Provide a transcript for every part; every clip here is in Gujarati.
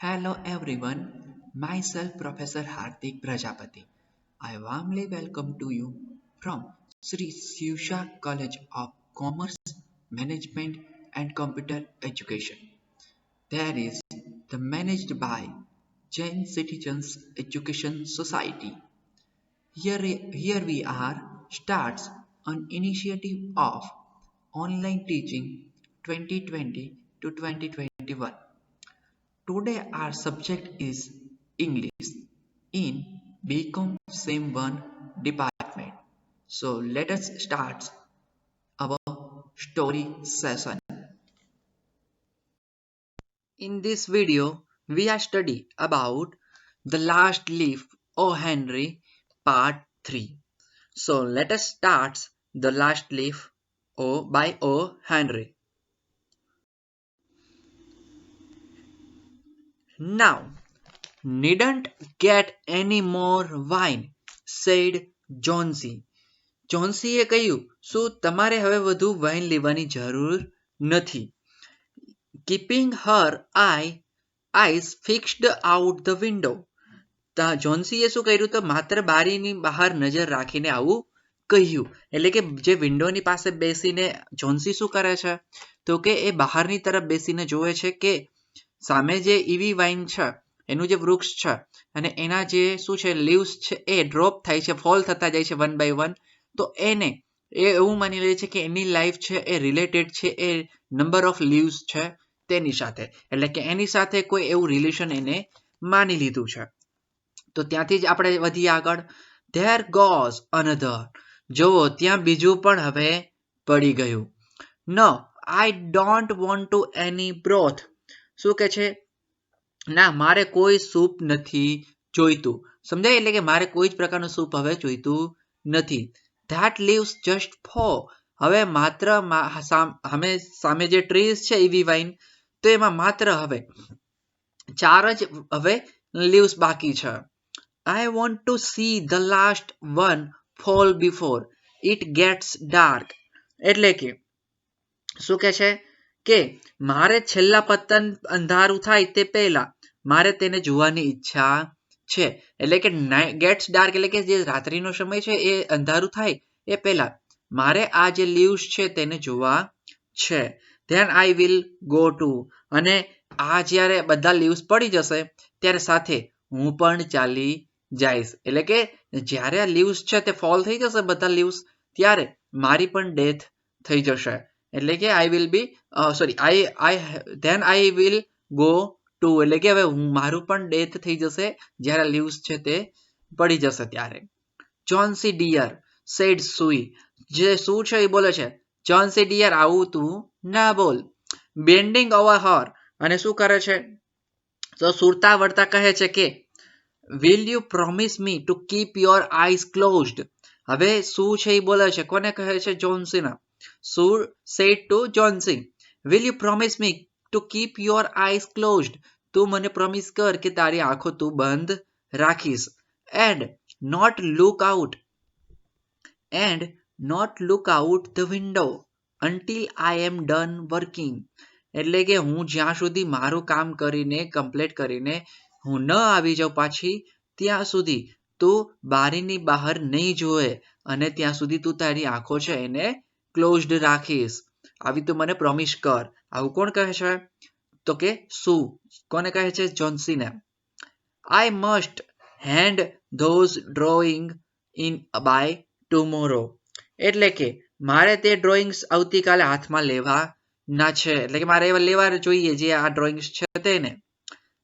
Hello everyone, myself Professor Hardik Prajapati. I warmly welcome to you from Sri Shivsha College of Commerce, Management and Computer Education. There is the managed by Jain Citizens Education Society. Here we are starts an initiative of online teaching 2020 to 2021. Today our subject is English in BCom Sem 1 department. So let us start our story session. In this video, we are study about The Last Leaf O. Henry Part 3. So let us start The Last Leaf by O. Henry. Now, needn't get any more wine, said Jonesy. જોન્સીએ કહ્યું, શું તમારે હવે વધુ વાઇન લેવાની જરૂર નથી. Keeping her eyes fixed out the window. જોન્સીએ શું કર્યું તો માત્ર બારીની બહાર નજર રાખીને આવું કહ્યું. એટલે કે જે વિન્ડોની પાસે બેસીને જોન્સી શું કરે છે તો કે એ બહારની તરફ બેસીને જોવે છે કે સામે જે ઈવી વાઇન છે એનું જે વૃક્ષ છે અને એના જે શું છે લીવ્સ છે એ ડ્રોપ થાય છે, ફોલ થતા જાય છે વન બાય વન. તો એને એ એવું માની લે છે કે એની લાઈફ છે એ રિલેટેડ છે એ નંબર ઓફ લીવ્સ છે તેની સાથે, એટલે કે એની સાથે કોઈ એવું રિલેશન એને માની લીધું છે. તો ત્યાંથી જ આપણે વધીએ આગળ. There goes another. જુઓ ત્યાં બીજું પણ હવે પડી ગયું. નો આઈ ડોન્ટ વોન્ટ ટુ એની બ્રોથ. શું કે છે? ના, મારે કોઈ સૂપ નથી જોઈતું. સમજાય? એટલે કે મારે કોઈ જ પ્રકારનું સૂપ હવે જોઈતું નથી. That leaves just four. હવે માત્ર સામે જે ટ્રીઝ છે ઈવી વાઇન તો એમાં માત્ર હવે 4 જ હવે લીવ્સ બાકી છે. આઈ want two see the last one fall before it gates dark. એટલે કે શું કે છે કે મારે છેલ્લા પતન અંધારું થાય તે પહેલા મારે તેને જોવાની ઈચ્છા છે. એટલે કે ગેટ્સ ડાર્ક એટલે કે જે રાત્રિનો સમય છે એ અંધારું થાય એ પહેલા મારે આ જે લીવ્સ છે તેને જોવા છે. Than I will go to. અને આ જ્યારે બધા લીવ્સ પડી જશે ત્યારે સાથે હું પણ ચાલી જઈશ. એટલે કે જ્યારે આ લીવ્સ છે તે ફોલ થઈ જશે બધા લીવ્સ ત્યારે મારી પણ ડેથ થઈ જશે. એટલે કે I will be than I will go to. એટલે કે હવે મારું પણ ડેથ થઈ જશે જ્યારે લીવ્સ છે તે પડી જશે ત્યારે. જોન્સી ડિયર સેડ સુઈ. જે શું છે એ બોલે છે જોન્સી ડિયર આવું તું ના બોલ. બેન્ડિંગ ઓવર હર. અને શું કરે છે તો સુરતા વળતા કહે છે કે will you promise me to keep your eyes closed. હવે શું છે એ બોલે છે કોને કહે છે? જોન્સીના. Sue said to Jonesy, will you promise me to keep your eyes closed? તું મને પ્રોમિસ કર કે તારી આંખો તું બંધ રાખીશ. And not look out the window until I am done working. એટલે કે હું જ્યાં સુધી મારું કામ કરીને કમ્પ્લીટ કરીને હું ન આવી જાઉં પાછી ત્યાં સુધી તું બારીની બહાર નહીં જોવે અને ત્યાં સુધી તું તારી આંખો છે એને ક્લોઝડ રાખીશ. આવી તું મને પ્રોમિસ કર. આવું કોણ કહે છે? તો કે શું કોને કહે છે? જોન્સીને. I must hand those drawing in by tomorrow. એટલે કે મારે તે ડ્રોઈંગ્સ આવતીકાલે હાથમાં લેવાના છે. એટલે કે મારે એવા લેવા જોઈએ જે આ ડ્રોઈંગ્સ છે તેને.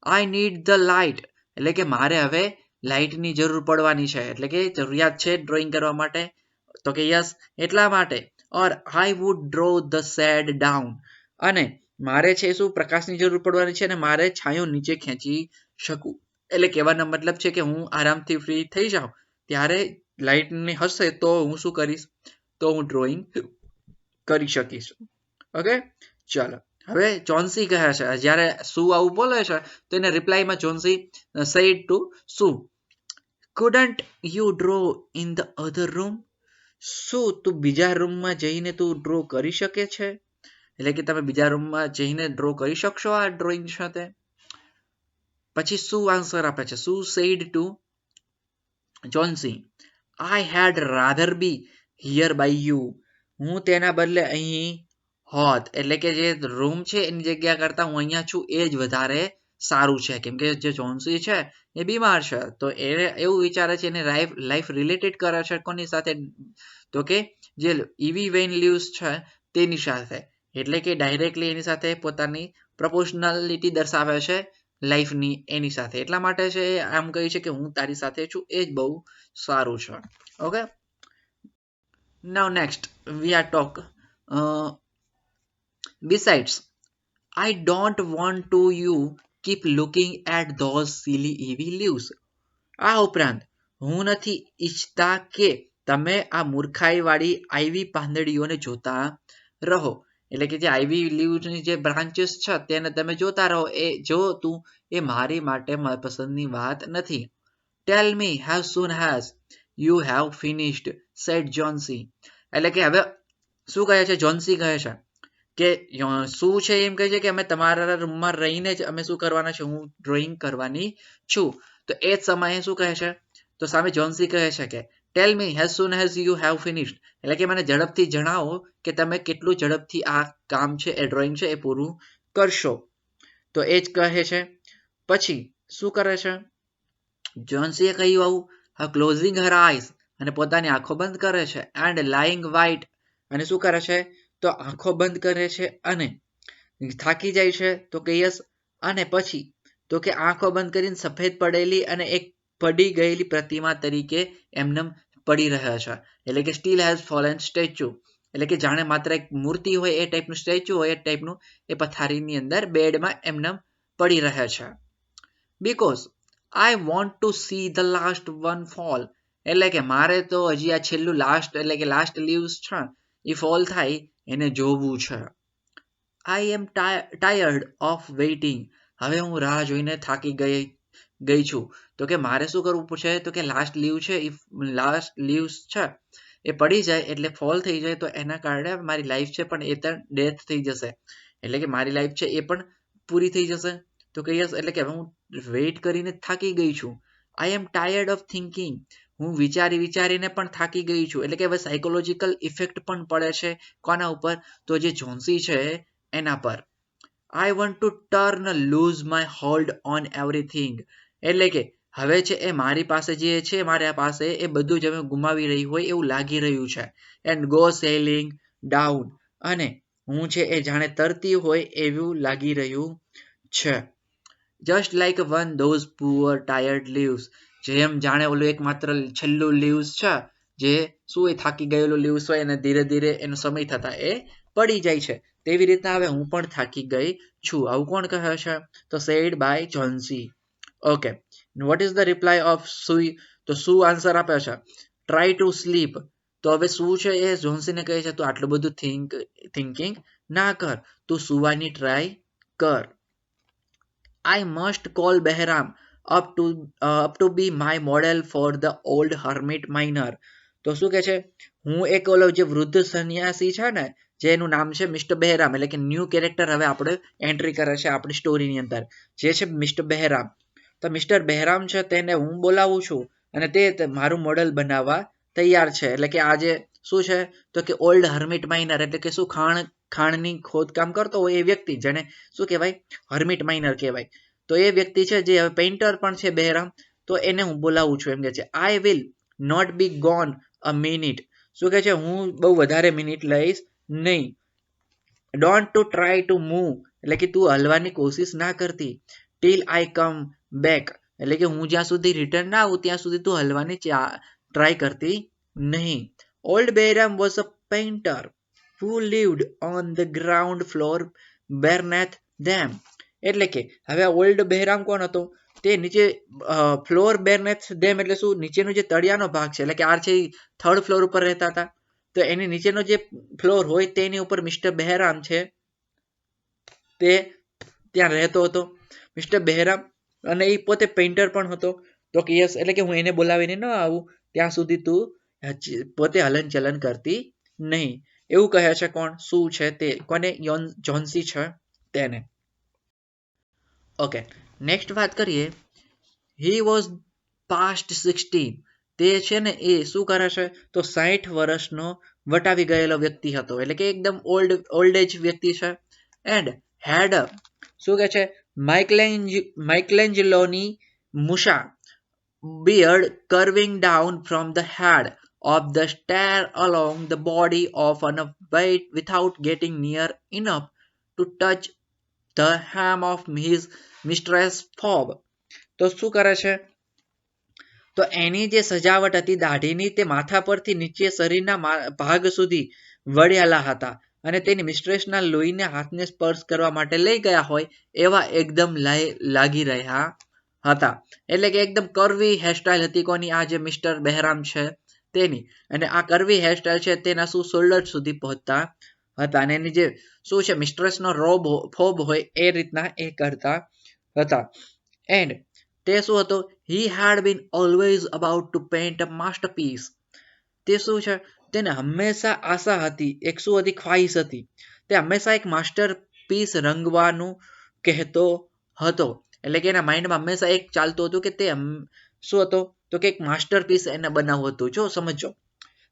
I need the light. એટલે કે મારે હવે લાઇટની જરૂર પડવાની છે. એટલે કે જરૂરિયાત છે ડ્રોઈંગ કરવા માટે. તો કે યસ એટલા માટે. Or I would draw the shade down. અને મારે છે શું પ્રકાશની જરૂર પડવાની છે અને મારે છાંયો નીચે ખેંચી શકું. એટલે કહેવાનો મતલબ છે કે હું આરામથી ફ્રી થઈ જાઉં ત્યારે લાઇટની હશે તો હું શું કરીશ તો હું ડ્રોઈંગ કરી શકીશ. ઓકે ચાલો. હવે જોન્સી કહે છે જ્યારે શું આવું બોલે છે તો એને રિપ્લાયમાં જોન્સી સેડ ટુ શું couldn't you draw in the other room? શું તું બીજા રૂમમાં જઈને તું ડ્રો કરી શકે છે? એટલે કે તમે બીજા રૂમમાં જઈને ડ્રો કરી શકશો આ ડ્રોઈંગ સાથે? પછી શું આન્સર આપે છે? શું said to Johnsy, I had rather be here by you. હું તેના બદલે અહીં હોત, એટલે કે જે રૂમ છે એની જગ્યા કરતા હું અહીંયા છું એ જ વધારે સારું છે. કેમ કે જે જોન્સી છે એ બીમાર છે, તો એ એવું વિચારે છે, એને લાઈફ રિલેટેડ કરે છે કોની સાથે? તો કે જે ઇવી વેન લિવ્સ છે તેની સાથે. એટલે કે ડાયરેક્ટલી એની સાથે પોતાની પ્રપોર્શનાલિટી દર્શાવે છે લાઈફની એની સાથે. એટલા માટે છે આમ કહે છે કે હું તારી સાથે છું એ જ બહુ સારું છે. Okay, now next we are talk besides, I don't want to you keep looking at those silly evil leaves. આ ઉપરાંત હું નથી ઈચ્છતા કે તમે આ મૂર્ખાઈવાળી આઈવી પાંદડીઓને જોતા રહો. એટલે કે જે આઈવી લીવ્સની જે બ્રાન્ચીસ છે તેને તમે જોતા રહો, એ જો તું એ મારી માટે પસંદની વાત નથી. Tell me how soon as you have finished, said Johnsy. એટલે કે હવે શું કહે છે? જોન્સી કહે છે કે શું છે એમ કહે છે કે અમે તમારા રૂમમાં રહીને જ અમે શું કરવાના છે? હું ડ્રોઈંગ કરવાની છું. તો એ જ સમયે શું કહે છે? તો સામે જોન્સી કહે છે કે tell me as soon as you have finished, એટલે કે મને ઝડપથી જણાવો કે તમે કેટલું ઝડપથી આ કામ છે, એ ડ્રોઈંગ છે એ પૂરું કરશો. તો એ જ કહે છે. પછી શું કરે છે? જોન્સીએ કહ્યું આવું ક્લોઝિંગ હર આઈઝ, અને પોતાની આંખો બંધ કરે છે, એન્ડ લાઇંગ વાઇટ, અને શું કરે છે? તો આંખો બંધ કરે છે અને થાકી જાય છે. તો કે યસ. અને પછી તો કે આંખો બંધ કરીને સફેદ પડેલી અને એક પડી ગયેલી પ્રતિમા તરીકે એમને પડી રહ્યા છે. એટલે કે સ્ટીલ હેઝ ફોલન સ્ટેચ્યુ, એટલે કે જાણે માત્ર એક મૂર્તિ હોય એ ટાઈપનું સ્ટેચ્યુ હોય એ ટાઈપનું એ પથારીની અંદર બેડમાં એમને પડી રહ્યા છે. Because I want two see the last one fall, એટલે કે મારે તો હજી આ છેલ્લું લાસ્ટ, એટલે કે લાસ્ટ લીવ્સ છે એ ફોલ થાય એને જોવું છે. આઈ એમ ટાયર્ડ ઓફ વેઇટિંગ, હવે હું રાહ જોઈને થાકી ગઈ છું. તો કે મારે શું કરવું છે? તો કે લાસ્ટ લીવ છે, લાસ્ટ લીવ્સ છે એ પડી જાય એટલે ફોલ થઈ જાય, તો એના કારણે મારી લાઈફ છે પણ એ તો ડેથ થઈ જશે, એટલે કે મારી લાઈફ છે એ પણ પૂરી થઈ જશે. તો કે યસ, એટલે કે હવે હું વેઇટ કરીને થાકી ગઈ છું. આઈ એમ ટાયર્ડ ઓફ થિંકિંગ, હું વિચારીને પણ થાકી ગઈ છું. એટલે કે હવે સાયકોલોજીકલ ઇફેક્ટ પણ પડે છે કોના ઉપર? તો જે જોન્સી છે એના પર. I want to turn loose my hold on everything, એટલે કે હવે છે એ મારી પાસે જે છે, મારી પાસે એ બધું જ હવે ગુમાવી રહી હોય એવું લાગી રહ્યું છે. એન્ડ ગો સેલિંગ ડાઉન, અને હું છે એ જાણે તરતી હોય એવું લાગી રહ્યું છે. Just like one those poor tired leaves, જેમ જાણે ઓલું એક માત્ર છેલ્લું લીવ્સ છે જે શું એ થાકી ગયેલું લીવ્સ હોય અને ધીરે ધીરે એનો સમય થતા એ પડી જાય છે, તેવી રીતના હવે હું પણ થાકી ગઈ છું. આવું કોણ કહે છે? તો said by Johnsy. Okay, what is the reply of Sue? તો શું આન્સર આપે છે? Try to sleep. તો હવે શું છે એ જોન્સીને કહે છે તું આટલું બધું થિંકિંગ ના કર, તું સુવાની ટ્રાય કર. I must call Behrman up to be my model for the old hermit miner. તો શું કે છે? હું એક ઓલો જે વૃદ્ધ સન્યાસી છે ને, જેનું નામ છે મિસ્ટર બહેરામ, એટલે કે ન્યૂ કેરેક્ટર હવે આપણે એન્ટ્રી કરે છે આપણી સ્ટોરીની અંદર, જે છે મિસ્ટર બહેરામ. તો મિસ્ટર બહેરામ છે તેને હું બોલાવું છું અને તે મારું મોડેલ બનાવવા તૈયાર છે. એટલે કે આજે શું છે? તો કે ઓલ્ડ હર્મિટ માઇનર, એટલે કે શું ખાણની ખોદકામ કરતો હોય એ વ્યક્તિ, જેને શું કહેવાય? હર્મિટ માઇનર કહેવાય. તો એ વ્યક્તિ છે જે હવે પેઇન્ટર પણ છે બહેરામ, તો એને હું બોલાવું છું એમ કે છે. I will not be gone a minute, શું કહે છે? હું બહુ વધારે મિનિટ લઈશ નહીં. Don't to try to move, એટલે કે તું હલવાની કોશિશ ના કરતી. ટીલ આઈ કમ બેક, એટલે કે હું જ્યાં સુધી રિટર્ન ના આવું ત્યાં સુધી તું હલવાની ટ્રાય કરતી નહીં. Old Behrman was a painter who lived on the ground floor beneath them, એટલે કે હવે ઓલ્ડ બહેરામ કોણ હતો? તે નીચે ફ્લોર બેરનેથ ધેમ, એટલે શું? નીચેનો જે તળિયાનો ભાગ છે, એટલે કે આ છે થર્ડ ફ્લોર ઉપર રહેતા હતા, તો એની નીચેનો જે ફ્લોર હોય તેની ઉપર મિસ્ટર બહેરામ છે તે ત્યાં રહેતો હતો, મિસ્ટર બહેરામ, અને એ પોતે પેઇન્ટર પણ હતો. તો કે યસ, એટલે કે હું એને બોલાવીને ન આવું ત્યાં સુધી તું પોતે હલન ચલન કરતી નહીં, એવું કહે છે. કોણ? શું છે તે? કોને? જોન્સી છે તેને. ઓકે, નેક્સ્ટ વાત કરીએ, હી વોઝ પાસ્ટ 16. તે છે ને એ શું કરે છે તો 60 વર્ષનો વટાવી ગયેલો વ્યક્તિ હતો, એટલે કે એકદમ ઓલ્ડ એજ વ્યક્તિ છે. એન્ડ હેડ શું કે છે માઇકલેન્જલોની મુશા beard curving down from the head of the stair along the body of an weight without getting near enough to touch the hem of his mistress fob. તો શું કરે છે તો એની જે સજાવટ હતી દાઢીની તે માથા પરથી નીચે શરીરના ભાગ સુધી વળ્યાલા હતા અને તેની મિસ્ટ્રેસના લોહીને હાથને સ્પર્શ કરવા માટે લઈ ગયા હોય એવા એકદમ લાગી રહ્યા હતા. એટલે કે એકદમ કરવી હેરસ્ટાઇલ હતી કોની, આ જે મિસ્ટર બહેરામ છે તેની. અને આ કરવી હેરસ્ટાઇલ છે તેના શું શોલ્ડર સુધી પહોંચતા હતા અને એની જે શું છે મિસ્ટ્રેસનો ફોબ હોય એ રીતના એ કરતા હતા. એન્ડ તે શું હતું, he had been always about to paint a masterpiece. તે શું છે તેને હંમેશા આશા હતી, એક શું હતી ખ્વાહિશ હતી, તે હંમેશા એક માસ્ટર પીસ રંગવાનું કહેતો હતો. એટલે કે એના માઇન્ડમાં હંમેશા એક ચાલતું હતું કે તે શું હતો તો કે એક માસ્ટરપીસ એને બનાવવું હતું. જો સમજો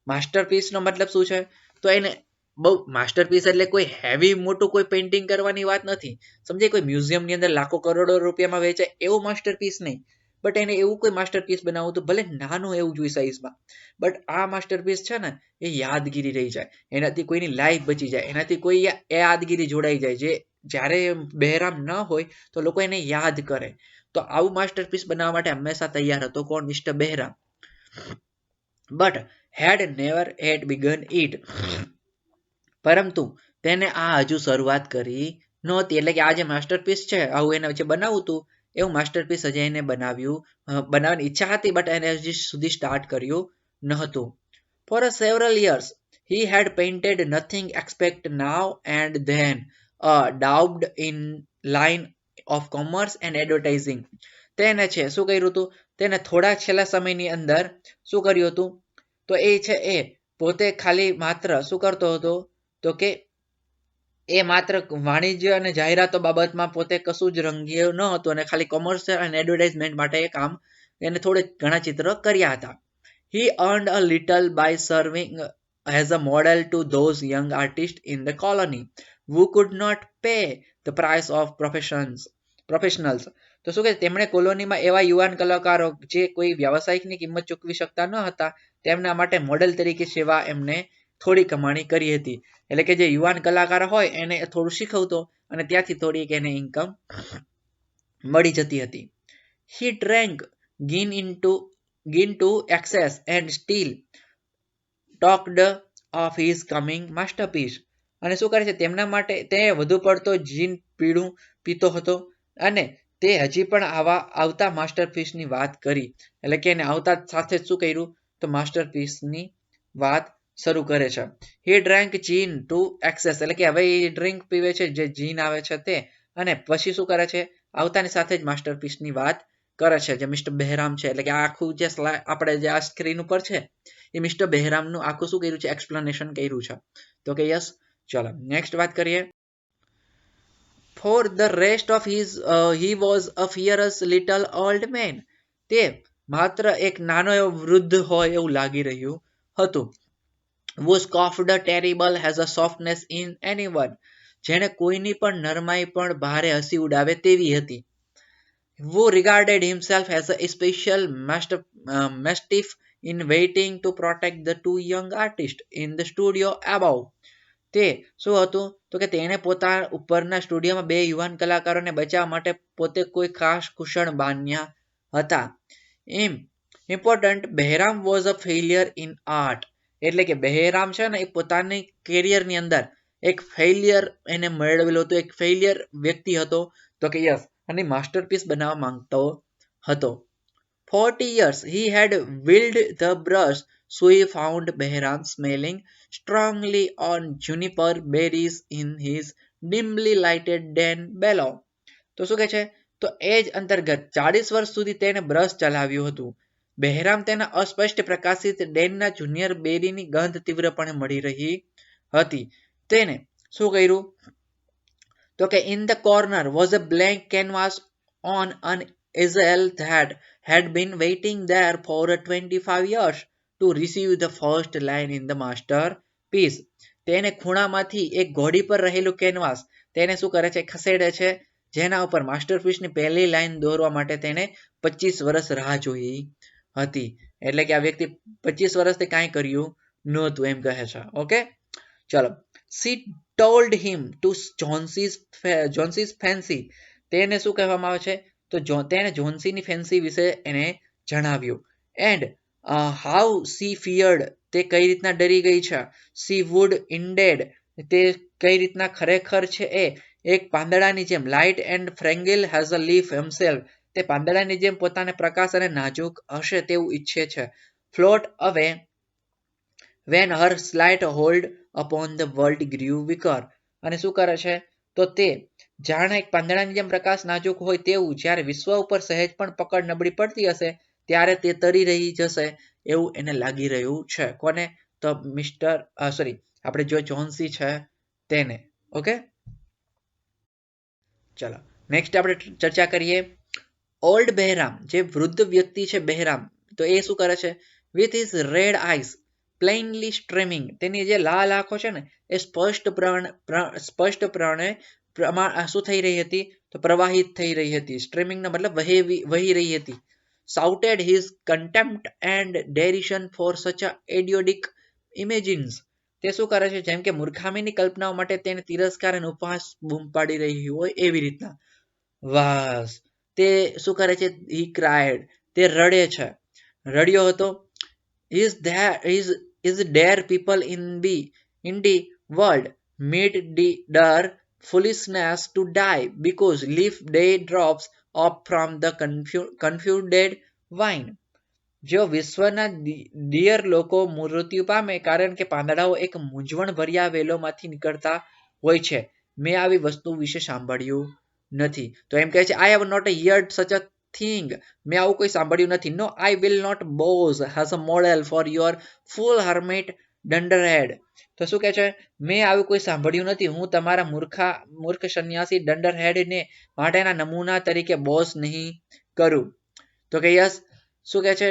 માસ્ટરપીસ નો મતલબ શું છે તો એને બહુ માસ્ટરપીસ એટલે કોઈ હેવી મોટું કોઈ પેઇન્ટિંગ કરવાની વાત નથી, સમજે કોઈ મ્યુઝિયમ ની અંદર લાખો કરોડો રૂપિયામાં વેચાય એવું માસ્ટરપીસ નહીં, બટ એને એવું કોઈ માસ્ટરપીસ બનાવવું હતું, ભલે નાનું એવું જોઈએ સાઈઝમાં, બટ આ માસ્ટરપીસ છે ને એ યાદગીરી રહી જાય, એનાથી કોઈની લાઈફ બચી જાય, એનાથી કોઈ યાદગીરી જોડાઈ જાય, જે જ્યારે બહેરામ ન હોય તો લોકો એને યાદ કરે. તો આવું માસ્ટરપીસ બનાવવા માટે હંમેશા તૈયાર હતો કોણ, mister Behrman. But had never had began it. પરંતુ તેને આ હજુ શરૂઆત કરી નહોતી. એટલે કે આ જે માસ્ટરપીસ છે આવું એને જે બનાવવું હતું એવું માસ્ટરપીસ હજી એને બનાવવાની ઈચ્છા હતી, બટ એને હજી સુધી સ્ટાર્ટ કર્યું નહોતું. For several years he had painted nothing except now and then daubed in line of commerce and advertising. તેને છે શું કર્યું હતું, તેને થોડા છેલ્લા સમયની અંદર શું કર્યું હતું તો એ છે એ પોતે ખાલી માત્ર શું કરતો હતો તો કે એ માત્ર વાણિજ્ય અને જાહેરાતો બાબતમાં પોતે કશું જ રંગ્યું ન હતું અને ખાલી કોમર્શિયલ અને એડવર્ટાઇઝમેન્ટ માટે એ કામ એને થોડે ઘણા ચિત્રો કર્યા હતા. He earned a little by serving as a model to those young artists in the colony who could not pay the price of professionals. તો શું કે તેમણે કોલોનીમાં એવા યુવાન કલાકારો જે કોઈ વ્યવસાયિકની કિંમત ચૂકવી શકતા ન હતા તેમના માટે મોડેલ તરીકે સેવા એમને થોડી કમાણી કરી હતી. એટલે કે જે યુવાન કલાકાર હોય એને થોડું શીખવતો અને ત્યાંથી થોડીક એને ઇન્કમ મળી જતી હતી. He drank gin to excess and still talked of his coming masterpiece. અને શું કરે છે તેમના માટે તે વધુ પડતો જીન પીણું પીતો હતો અને તે હજી પણ આવતા માસ્ટરપીસની વાત કરી. એટલે કે એને આવતા સાથે શું કર્યું તો માસ્ટરપીસની વાત શરૂ કરે છે. He drank gin to excess. એટલે કે હવે એ ડ્રિંક પીવે છે જે જીન આવે છે તે, અને પછી શું કરે છે આવતાની સાથે જ માસ્ટરપીસની વાત કરે છે જે મિસ્ટર બહેરામ છે. એટલે કે આખું જે આપણે જે આ સ્ક્રીન ઉપર છે એ મિસ્ટર બહેરામનું આખું શું કર્યું છે એક્સપ્લેનેશન કર્યું છે. તો કે યસ, ચલો નેક્સ્ટ વાત કરીએ. For the rest of his he was a fierce little old man. તે માત્ર એક નાનો એવો વૃદ્ધ હોય એવું લાગી રહ્યું હતું. Who scoffed terrible has a softness in anyone. જેણે કોઈની પણ નરમાઈ પણ ભારે હસી ઉડાવે તેવી હતી. Who regarded himself as a special mastiff in waiting to protect the two young artists in the studio above. તે શું હતું તો કે તેણે પોતા ઉપરના સ્ટુડિયોમાં બે યુવાન કલાકારોને બચાવવા માટે પોતે કોઈ ખાસ કુશળ બાન્યા હતા. Important Behrman was a failure in art. એટલે કે બહેરામ છે ને એ પોતાની કેરિયરની અંદર એક ફેલિયર એને મેળવેલો હતો, એક ફેલિયર વ્યક્તિ હતો. તો કે યસ, અને માસ્ટરપીસ બનાવવા માંગતો હતો. 40 years he had wielded the brush, so he found Behram smelling strongly on juniper berries in his dimly lighted den below. તો શું કહે છે તો એ જ અંતર્ગત 40 વર્ષ સુધી તેને બ્રશ ચલાવ્યું હતું. બહેરામ તેના અસ્પષ્ટ પ્રકાશિત ડેનના જુનિયર બેરીની ગંધ તીવ્રપણે મળી રહી હતી. તેને શું કર્યું તો કે in the corner was a blank canvas on an easel that had been waiting there for 25 years to receive the first line in the masterpiece. તેને ખૂણામાંથી એક ઘોડી પર રહેલું કેનવાસ તેને શું કરે છે, ખસેડે છે, જેના ઉપર માસ્ટરપીસની પહેલી લાઈન દોરવા માટે તેને 25 વર્ષ રાહ જોઈ હતી. એટલે કે આ વ્યક્તિ 25 વર્ષથી કાંઈ કર્યું નહોતું એમ કહે છે. ઓકે, ચલો. She told him to Jonesy's fancy. તેને શું કહેવામાં આવે છે, તો તેને જોન્સીની ફેન્સી વિશે એને જણાવ્યું. એન્ડ હાઉ સી ફિયર્ડ, તે કઈ રીતના ડરી ગઈ છે. સી વુડ ઇન્ડેડ, તે કઈ રીતના ખરેખર છે એ એક પાંદડાની જેમ. Light and fragile as a leaf himself, તે પાંદડાની જેમ પોતાને પ્રકાશ અને નાજુક હશે તેવું ઈચ્છે છે. ફ્લોટ અવે when her slight hold upon the world grew weaker. અને શું કરે છે, તો તે જાણે એક પાંદડાની જેમ પ્રકાશ નાજુક હોય તેવું જ્યારે વિશ્વ ઉપર સહેજ પણ પકડ નબળી પડતી હશે ત્યારે તે તરી રહી જશે એવું એને લાગી રહ્યું છે. કોને, તો આપણે જો જોન્સી છે તેને. ઓકે, ચલો નેક્સ્ટ આપણે ચર્ચા કરીએ. ઓલ્ડ બહેરામ, જે વૃદ્ધ વ્યક્તિ છે બહેરામ, તો એ શું કરે છે, with his red eyes plainly streaming, તેની જે લાલ આંખો છે ને એ સ્પષ્ટપણે શું થઈ રહી હતી, તો પ્રવાહિત થઈ રહી હતી. સ્ટ્રીમિંગનો મતલબ વહી રહી હતી. Shouted his contempt and derision for such a એડિયોડિક ઇમેજિન્સ, તે શું કરે છે, જેમ કે મૂર્ખામીની કલ્પનાઓ માટે તેને તિરસ્કાર અને ઉપહાસ બૂમ પાડી રહી હોય એવી રીતના. વાસ, તે શું કરે છે, હી ક્રાઇડ, તે રડે છે, રડ્યો હતો. is dare people in the world made dare foolishness to die because leaf day drops up from the confused vine. જો વિશ્વના ડિયર લોકો મૃત્યુ પામે કારણ કે પાંદડાઓ એક મૂંઝવણ ભર્યા વેલોમાંથી નીકળતા હોય છે, મેં આવી વસ્તુ વિશે સાંભળ્યું નથી. તો એમ કહે છે, I have not heard such a thing, મેં આવું કોઈ સાંભળ્યું નથી. No, I will not boast as a model for your full hermit dunderhead. તો શું કહે છે, મેં આવું કોઈ સાંભળ્યું નથી, હું તમારા મૂર્ખ સન્યાસી ડંડરહેડ ને માટેના નમૂના તરીકે બોસ નહીં કરું. તો કે યસ, શું કહે છે,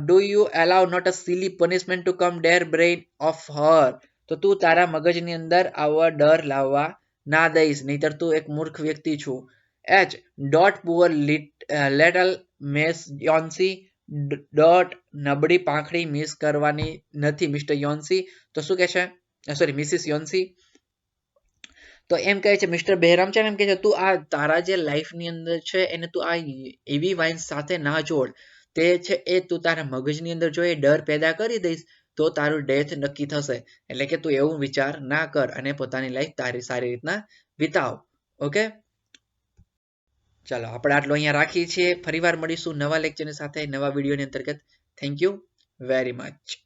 do you allow not a silly punishment to come their brain of her. તો તું તારા મગજની અંદર આવા ડર લાવવા ના દઈશ, નહીતર તું એક મૂર્ખ વ્યક્તિ છું. H. Poor little Miss Yonsey. નબળી પાંખડી મિસ કરવાની નથી મિસ્ટર યોન્સી. તો શું કહે છે, મિસિસ યોન્સી. તો એમ કહે છે, મિસ્ટર બહેરામ છે એમ કહે છે, તું આ તારા જે લાઈફની અંદર છે એને તું આ એવી વાઇન સાથે ના જોડ. તે છે એ તું તારા મગજની અંદર જો એ ડર પેદા કરી દઈશ તો તારું ડેથ નક્કી થશે. એટલે કે તું એવું વિચાર ના કર અને પોતાની લાઈફ તારી સારી રીતના વિતાવ. ઓકે, ચાલો આપણે આટલું અહીંયા રાખીએ છીએ. ફરીવાર મળીશું નવા લેક્ચરની સાથે, નવા વિડીયોની અંતર્ગત. Thank you very much.